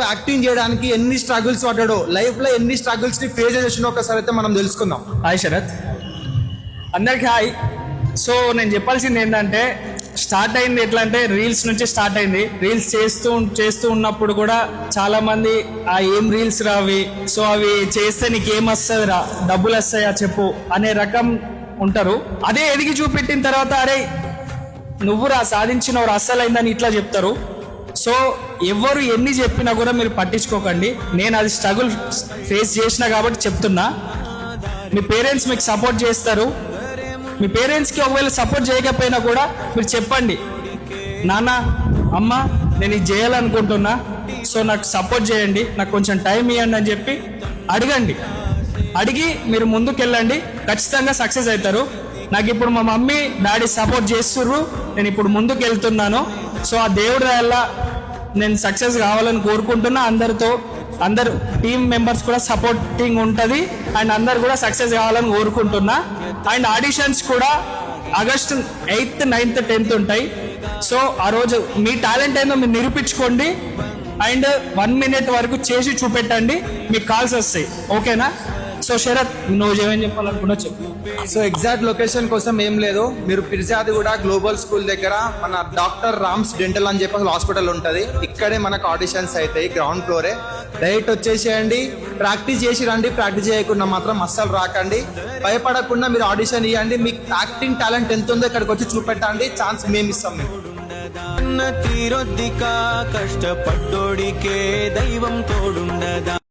Acting చేయడానికి ఎన్ని struggles పడ్డాడో, life లో ఎన్ని స్ట్రగుల్స్ ని ఫేస్ చేసినా ఒకసారి అయితే మనం తెలుసుకుందాం. హాయ్ శరత్, అందరికి హాయ్. సో నేను చెప్పాల్సింది ఏంటంటే, స్టార్ట్ అయింది ఎట్లా అంటే రీల్స్ నుంచి స్టార్ట్ అయింది. రీల్స్ చేస్తూ ఉన్నప్పుడు కూడా చాలా మంది ఏం రీల్స్ రావి, సో అవి చేస్తే నీకేం వస్తుంది రా, డబ్బులు వస్తాయా చెప్పు అనే రకం ఉంటారు. అదే ఎదిగి చూపెట్టిన తర్వాత అరే నువ్వు రా సాధించినవారు అస్సలైందని ఇట్లా చెప్తారు. సో ఎవరు ఎన్ని చెప్పినా కూడా మీరు పట్టించుకోకండి. నేను అది స్ట్రగుల్ ఫేస్ చేసినా కాబట్టి చెప్తున్నా. మీ పేరెంట్స్ మీకు సపోర్ట్ చేస్తారు. మీ పేరెంట్స్కి ఒకవేళ సపోర్ట్ చేయకపోయినా కూడా మీరు చెప్పండి, నాన్న అమ్మ నేను ఇది చేయాలనుకుంటున్నా, సో నాకు సపోర్ట్ చేయండి, నాకు కొంచెం టైం ఇవ్వండి అని చెప్పి అడగండి. అడిగి మీరు ముందుకెళ్ళండి, ఖచ్చితంగా సక్సెస్ అవుతారు. నాకు ఇప్పుడు మా మమ్మీ డాడీ సపోర్ట్ చేస్తుర్రు, నేను ఇప్పుడు ముందుకు వెళ్తున్నాను. సో ఆ దేవుడి వల్ల నేను సక్సెస్ కావాలని కోరుకుంటున్నా. అందరు టీమ్ మెంబర్స్ కూడా సపోర్టింగ్ ఉంటుంది అండ్ అందరు కూడా సక్సెస్ కావాలని కోరుకుంటున్నా. అండ్ ఆడిషన్స్ కూడా ఆగస్టు 8th, 9th, 10th ఉంటాయి. సో ఆ రోజు మీ టాలెంట్ ఏందో మీరు నిరూపించుకోండి అండ్ 1 minute వరకు చేసి చూపెట్టండి, మీకు కాల్స్ వస్తాయి. ఓకేనా? సో శరత్, నువ్వు ఏమేం చెప్పాలనుకున్నా చెప్పు. సో ఎగ్జాక్ట్ లొకేషన్ కోసం ఏం లేదు, మీరు పిర్జాదిగూడ గ్లోబల్ స్కూల్ దగ్గర మన డాక్టర్ రామ్స్ డెంటల్ అని చెప్పి హాస్పిటల్ ఉంటుంది. ఇక్కడే మనకు ఆడిషన్స్ అవుతాయి, గ్రౌండ్ ఫ్లోరే. డైరెక్ట్ వచ్చేసేయండి, ప్రాక్టీస్ చేసి రండి. ప్రాక్టీస్ చేయకుండా మాత్రం అస్సలు రాకండి. భయపడకుండా మీరు ఆడిషన్ ఇవ్వండి. మీకు యాక్టింగ్ టాలెంట్ ఎంత ఉందో ఇక్కడికి వచ్చి చూపెట్టండి. ఛాన్స్ మేము ఇస్తాం. తీరొద్దిక కష్టపడ్డోడికే దైవం తోడుండదా.